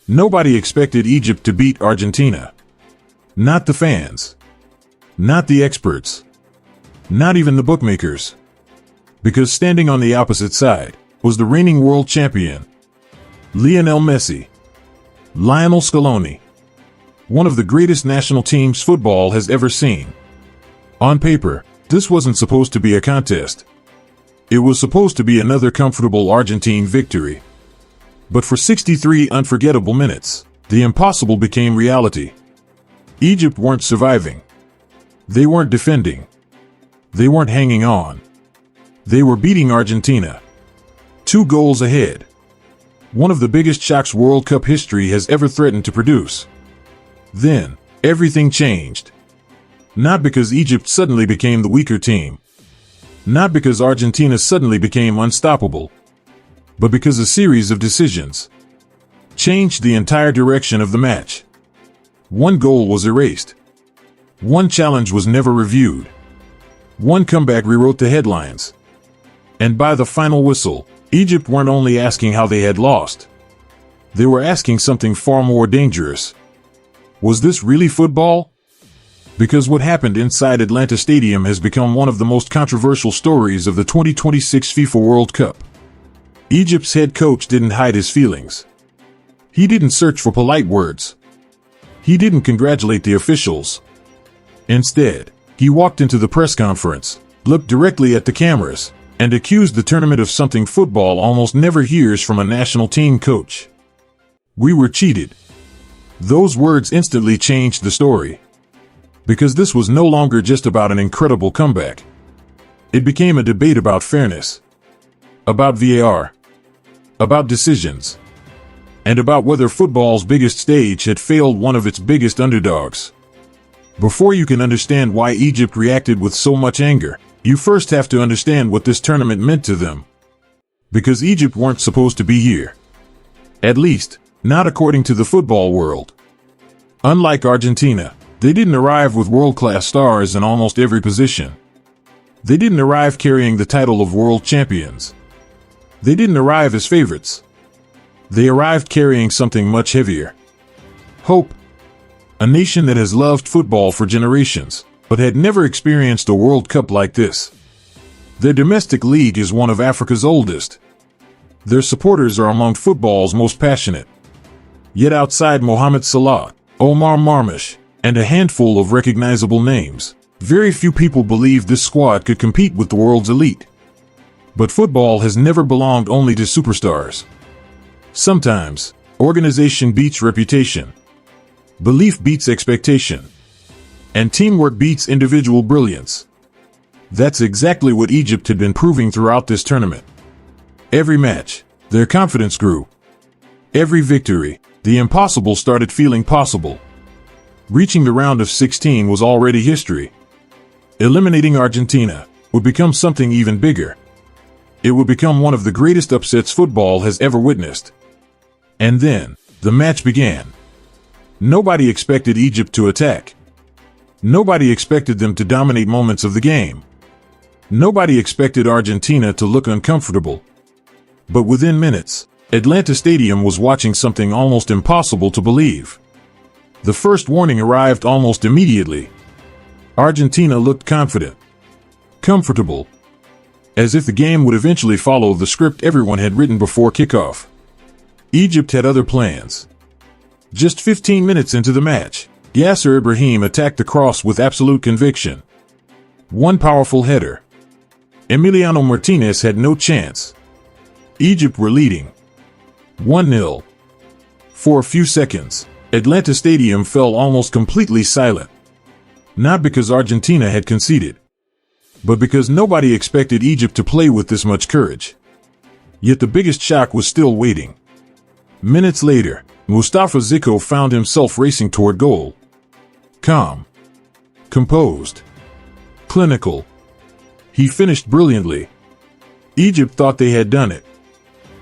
Nobody expected Egypt to beat Argentina. Not the fans. Not the experts. Not even the bookmakers. Because standing on the opposite side was the reigning world champion, Lionel Messi. Lionel Scaloni. One of the greatest national teams football has ever seen. On paper, this wasn't supposed to be a contest. It was supposed to be another comfortable Argentine victory. But for 63 unforgettable minutes, the impossible became reality. Egypt weren't surviving. They weren't defending. They weren't hanging on. They were beating Argentina. 2 goals ahead. One of the biggest shocks World Cup history has ever threatened to produce. Then, everything changed. Not because Egypt suddenly became the weaker team. Not because Argentina suddenly became unstoppable. But because a series of decisions changed the entire direction of the match. One goal was erased. One challenge was never reviewed. One comeback rewrote the headlines. And by the final whistle, Egypt weren't only asking how they had lost. They were asking something far more dangerous. Was this really football? Because what happened inside Atlanta Stadium has become one of the most controversial stories of the 2026 FIFA World Cup. Egypt's head coach didn't hide his feelings. He didn't search for polite words. He didn't congratulate the officials. Instead, he walked into the press conference, looked directly at the cameras, and accused the tournament of something football almost never hears from a national team coach. We were cheated. Those words instantly changed the story. Because this was no longer just about an incredible comeback. It became a debate about fairness. About VAR. About decisions. And about whether football's biggest stage had failed one of its biggest underdogs. Before you can understand why Egypt reacted with so much anger, you first have to understand what this tournament meant to them. Because Egypt weren't supposed to be here. At least, not according to the football world. Unlike Argentina, they didn't arrive with world-class stars in almost every position. They didn't arrive carrying the title of world champions. They didn't arrive as favorites. They arrived carrying something much heavier. Hope. A nation that has loved football for generations, but had never experienced a World Cup like this. Their domestic league is one of Africa's oldest. Their supporters are among football's most passionate. Yet outside Mohamed Salah, Omar Marmush, and a handful of recognizable names, very few people believed this squad could compete with the world's elite. But football has never belonged only to superstars. Sometimes, organization beats reputation. Belief beats expectation. And teamwork beats individual brilliance. That's exactly what Egypt had been proving throughout this tournament. Every match, their confidence grew. Every victory, the impossible started feeling possible. Reaching the round of 16 was already history. Eliminating Argentina would become something even bigger. It would become one of the greatest upsets football has ever witnessed. And then, the match began. Nobody expected Egypt to attack. Nobody expected them to dominate moments of the game. Nobody expected Argentina to look uncomfortable. But within minutes, Atlanta Stadium was watching something almost impossible to believe. The first warning arrived almost immediately. Argentina looked confident. Comfortable. As if the game would eventually follow the script everyone had written before kickoff. Egypt had other plans. Just 15 minutes into the match, Yasser Ibrahim attacked the cross with absolute conviction. One powerful header. Emiliano Martinez had no chance. Egypt were leading. 1-0. For a few seconds, Atlanta Stadium fell almost completely silent. Not because Argentina had conceded, but because nobody expected Egypt to play with this much courage. Yet the biggest shock was still waiting. Minutes later, Mustafa Zico found himself racing toward goal. Calm. Composed. Clinical. He finished brilliantly. Egypt thought they had done it.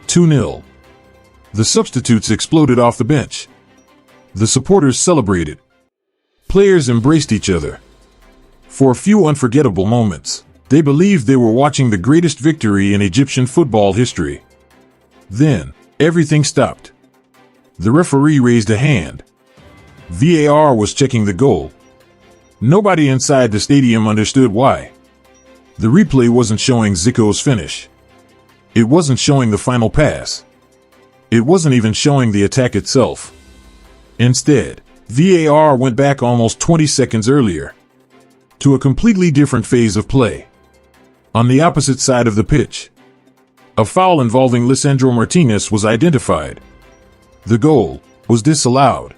2-0. The substitutes exploded off the bench. The supporters celebrated. Players embraced each other. For a few unforgettable moments, they believed they were watching the greatest victory in Egyptian football history. Then, everything stopped. The referee raised a hand. VAR was checking the goal. Nobody inside the stadium understood why. The replay wasn't showing Zico's finish. It wasn't showing the final pass. It wasn't even showing the attack itself. Instead, VAR went back almost 20 seconds earlier to a completely different phase of play. On the opposite side of the pitch, a foul involving Lisandro Martinez was identified. The goal was disallowed.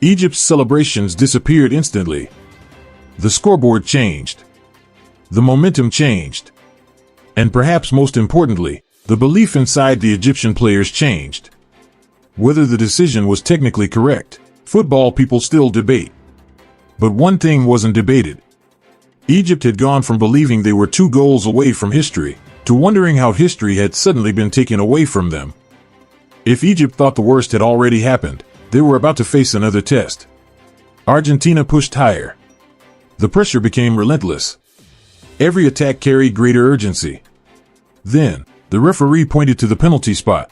Egypt's celebrations disappeared instantly. The scoreboard changed. The momentum changed. And perhaps most importantly, the belief inside the Egyptian players changed. Whether the decision was technically correct, football people still debate. But one thing wasn't debated. Egypt had gone from believing they were 2 goals away from history to wondering how history had suddenly been taken away from them. If Egypt thought the worst had already happened, they were about to face another test. Argentina pushed higher. The pressure became relentless. Every attack carried greater urgency. Then, the referee pointed to the penalty spot.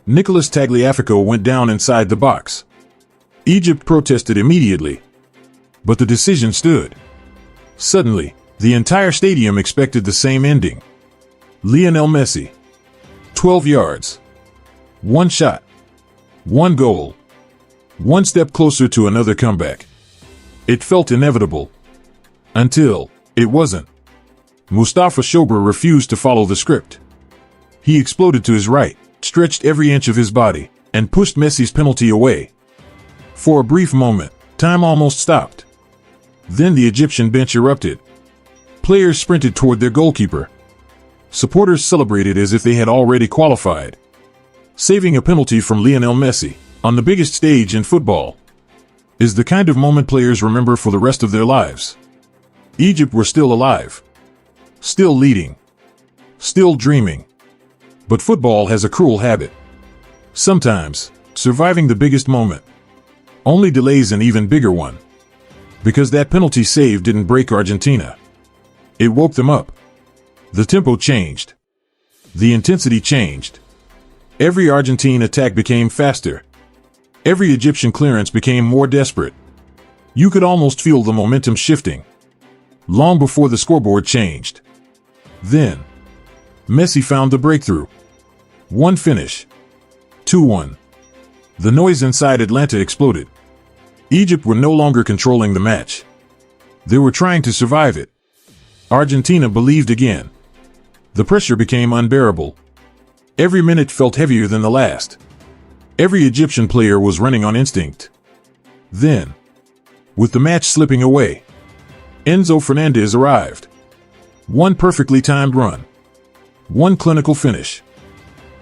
Nicolas Tagliafico went down inside the box. Egypt protested immediately. But the decision stood. Suddenly, the entire stadium expected the same ending. Lionel Messi. 12 yards. 1 shot. 1 goal. 1 step closer to another comeback. It felt inevitable. Until it wasn't. Mustafa Shober refused to follow the script. He exploded to his right, stretched every inch of his body, and pushed Messi's penalty away. For a brief moment, time almost stopped. Then the Egyptian bench erupted. Players sprinted toward their goalkeeper. Supporters celebrated as if they had already qualified. Saving a penalty from Lionel Messi, on the biggest stage in football, is the kind of moment players remember for the rest of their lives. Egypt were still alive. Still leading. Still dreaming. But football has a cruel habit. Sometimes, surviving the biggest moment only delays an even bigger one. Because that penalty save didn't break Argentina. It woke them up. The tempo changed. The intensity changed. Every Argentine attack became faster. Every Egyptian clearance became more desperate. You could almost feel the momentum shifting. Long before the scoreboard changed. Then, Messi found the breakthrough. 1 finish. 2-1. The noise inside Atlanta exploded. Egypt were no longer controlling the match. They were trying to survive it. Argentina believed again. The pressure became unbearable. Every minute felt heavier than the last. Every Egyptian player was running on instinct. Then, with the match slipping away, Enzo Fernández arrived. 1 perfectly timed run. 1 clinical finish.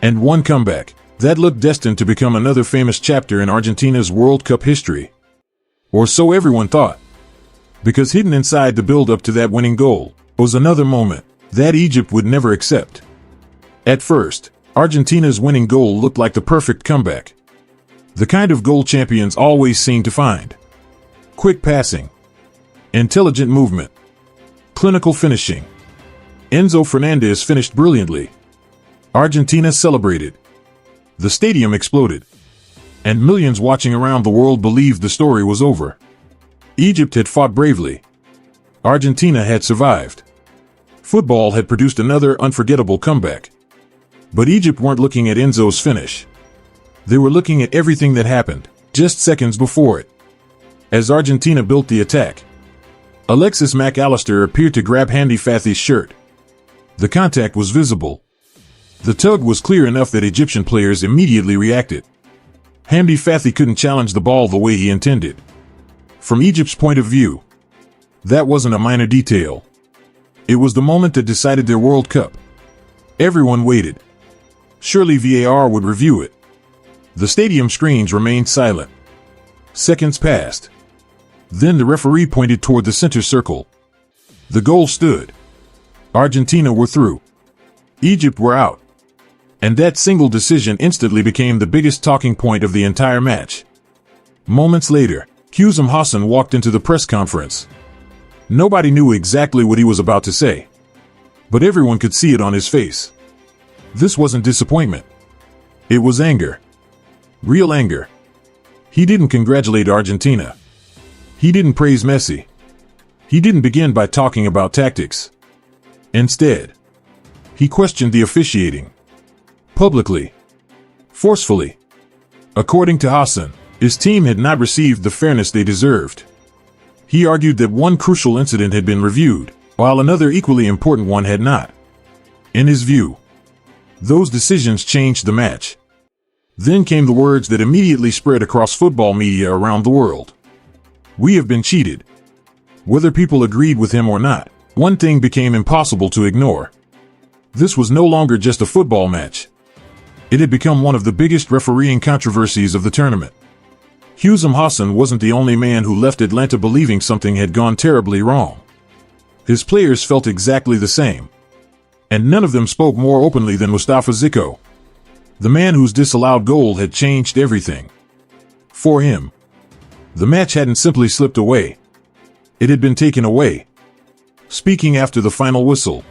And 1 comeback that looked destined to become another famous chapter in Argentina's World Cup history. Or so everyone thought. Because hidden inside the build-up to that winning goal was another moment that Egypt would never accept. At first, Argentina's winning goal looked like the perfect comeback. The kind of goal champions always seem to find. Quick passing. Intelligent movement. Clinical finishing. Enzo Fernández finished brilliantly. Argentina celebrated. The stadium exploded. And millions watching around the world believed the story was over. Egypt had fought bravely. Argentina had survived. Football had produced another unforgettable comeback. But Egypt weren't looking at Enzo's finish. They were looking at everything that happened just seconds before it. As Argentina built the attack, Alexis Mac Allister appeared to grab Hamdi Fathi's shirt. The contact was visible. The tug was clear enough that Egyptian players immediately reacted. Hamdi Fathi couldn't challenge the ball the way he intended. From Egypt's point of view, that wasn't a minor detail. It was the moment that decided their World Cup. Everyone waited. Surely VAR would review it. The stadium screens remained silent. Seconds passed. Then the referee pointed toward the center circle. The goal stood. Argentina were through. Egypt were out. And that single decision instantly became the biggest talking point of the entire match. Moments later, Husam Hassan walked into the press conference. Nobody knew exactly what he was about to say. But everyone could see it on his face. This wasn't disappointment. It was anger. Real anger. He didn't congratulate Argentina. He didn't praise Messi. He didn't begin by talking about tactics. Instead, he questioned the officiating. Publicly. Forcefully. According to Hassan, his team had not received the fairness they deserved. He argued that one crucial incident had been reviewed, while another equally important one had not. In his view, those decisions changed the match. Then came the words that immediately spread across football media around the world. We have been cheated. Whether people agreed with him or not, one thing became impossible to ignore. This was no longer just a football match. It had become one of the biggest refereeing controversies of the tournament. Husam Hassan wasn't the only man who left Atlanta believing something had gone terribly wrong. His players felt exactly the same. And none of them spoke more openly than Mustafa Zico, the man whose disallowed goal had changed everything. For him, the match hadn't simply slipped away. It had been taken away. Speaking after the final whistle,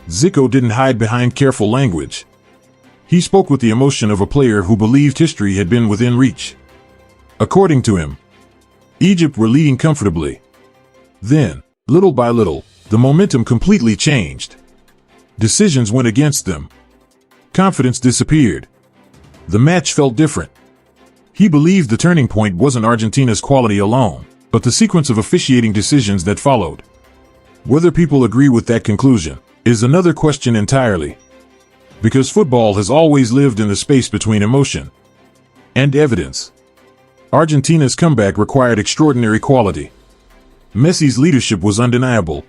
Zico didn't hide behind careful language. He spoke with the emotion of a player who believed history had been within reach. According to him, Egypt were leading comfortably. Then, little by little, the momentum completely changed. Decisions went against them. Confidence disappeared. The match felt different. He believed the turning point wasn't Argentina's quality alone, but the sequence of officiating decisions that followed. Whether people agree with that conclusion is another question entirely. Because football has always lived in the space between emotion and evidence. Argentina's comeback required extraordinary quality. Messi's leadership was undeniable.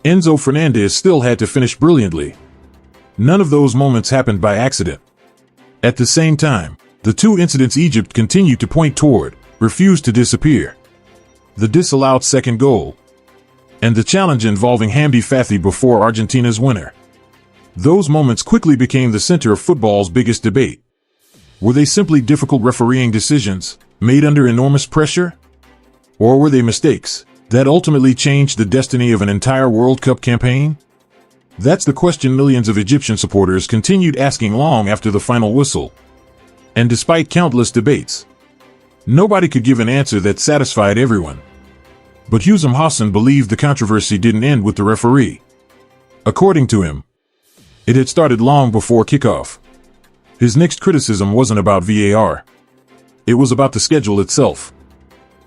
Enzo Fernández still had to finish brilliantly. None of those moments happened by accident. At the same time, the two incidents Egypt continued to point toward refused to disappear. The disallowed second goal and the challenge involving Hamdi Fathi before Argentina's winner. Those moments quickly became the center of football's biggest debate. Were they simply difficult refereeing decisions made under enormous pressure? Or were they mistakes that ultimately changed the destiny of an entire World Cup campaign? That's the question millions of Egyptian supporters continued asking long after the final whistle. And despite countless debates, nobody could give an answer that satisfied everyone. But Husam Hassan believed the controversy didn't end with the referee. According to him, it had started long before kickoff. His next criticism wasn't about VAR. It was about the schedule itself.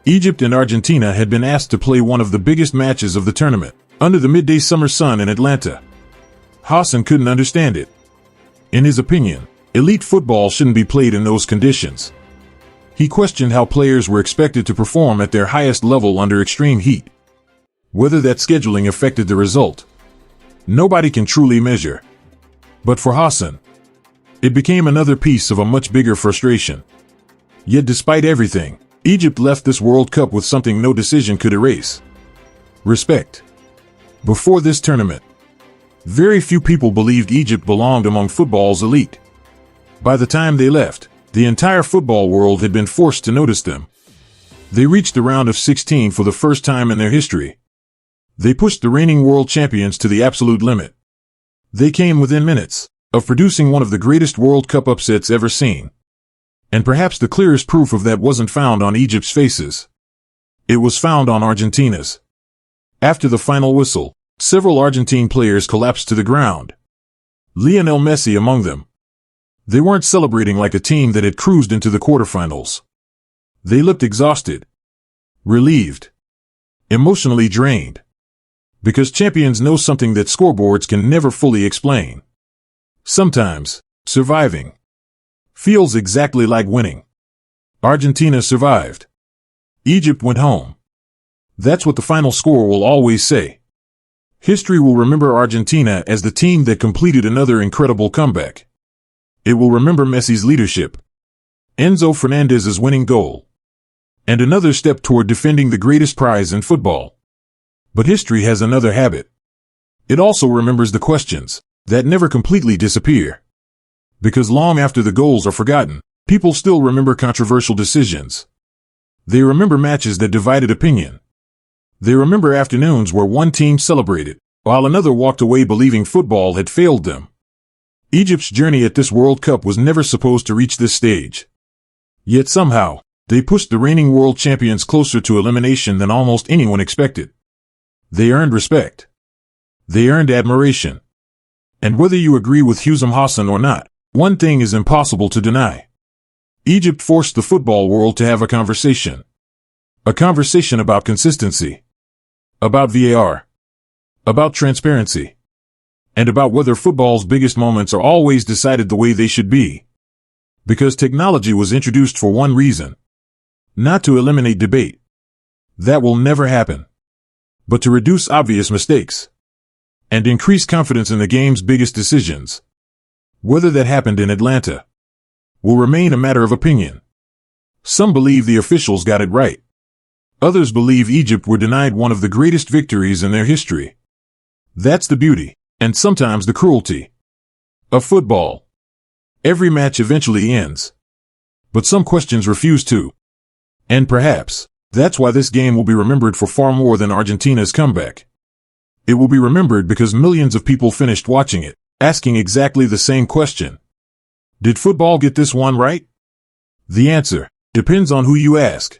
Egypt and Argentina had been asked to play one of the biggest matches of the tournament, under the midday summer sun in Atlanta. Hassan couldn't understand it. In his opinion, elite football shouldn't be played in those conditions. He questioned how players were expected to perform at their highest level under extreme heat. Whether that scheduling affected the result, nobody can truly measure. But for Hassan, it became another piece of a much bigger frustration. Yet despite everything, Egypt left this World Cup with something no decision could erase: respect. Before this tournament, very few people believed Egypt belonged among football's elite. By the time they left, the entire football world had been forced to notice them. They reached the round of 16 for the first time in their history. They pushed the reigning world champions to the absolute limit. They came within minutes of producing one of the greatest World Cup upsets ever seen. And perhaps the clearest proof of that wasn't found on Egypt's faces. It was found on Argentina's. After the final whistle, several Argentine players collapsed to the ground. Lionel Messi among them. They weren't celebrating like a team that had cruised into the quarterfinals. They looked exhausted, relieved, emotionally drained. Because champions know something that scoreboards can never fully explain. Sometimes, surviving feels exactly like winning. Argentina survived. Egypt went home. That's what the final score will always say. History will remember Argentina as the team that completed another incredible comeback. It will remember Messi's leadership, Enzo Fernández's winning goal, and another step toward defending the greatest prize in football. But history has another habit. It also remembers the questions that never completely disappear. Because long after the goals are forgotten, people still remember controversial decisions. They remember matches that divided opinion. They remember afternoons where one team celebrated, while another walked away believing football had failed them. Egypt's journey at this World Cup was never supposed to reach this stage. Yet somehow, they pushed the reigning world champions closer to elimination than almost anyone expected. They earned respect. They earned admiration. And whether you agree with Husam Hassan or not, one thing is impossible to deny. Egypt forced the football world to have a conversation. A conversation about consistency. About VAR. About transparency. And about whether football's biggest moments are always decided the way they should be. Because technology was introduced for one reason. Not to eliminate debate. That will never happen. But to reduce obvious mistakes. And increase confidence in the game's biggest decisions. Whether that happened in Atlanta will remain a matter of opinion. Some believe the officials got it right. Others believe Egypt were denied one of the greatest victories in their history. That's the beauty, and sometimes the cruelty, of football. Every match eventually ends. But some questions refuse to. And perhaps, that's why this game will be remembered for far more than Argentina's comeback. It will be remembered because millions of people finished watching it, asking exactly the same question. Did football get this one right? The answer depends on who you ask.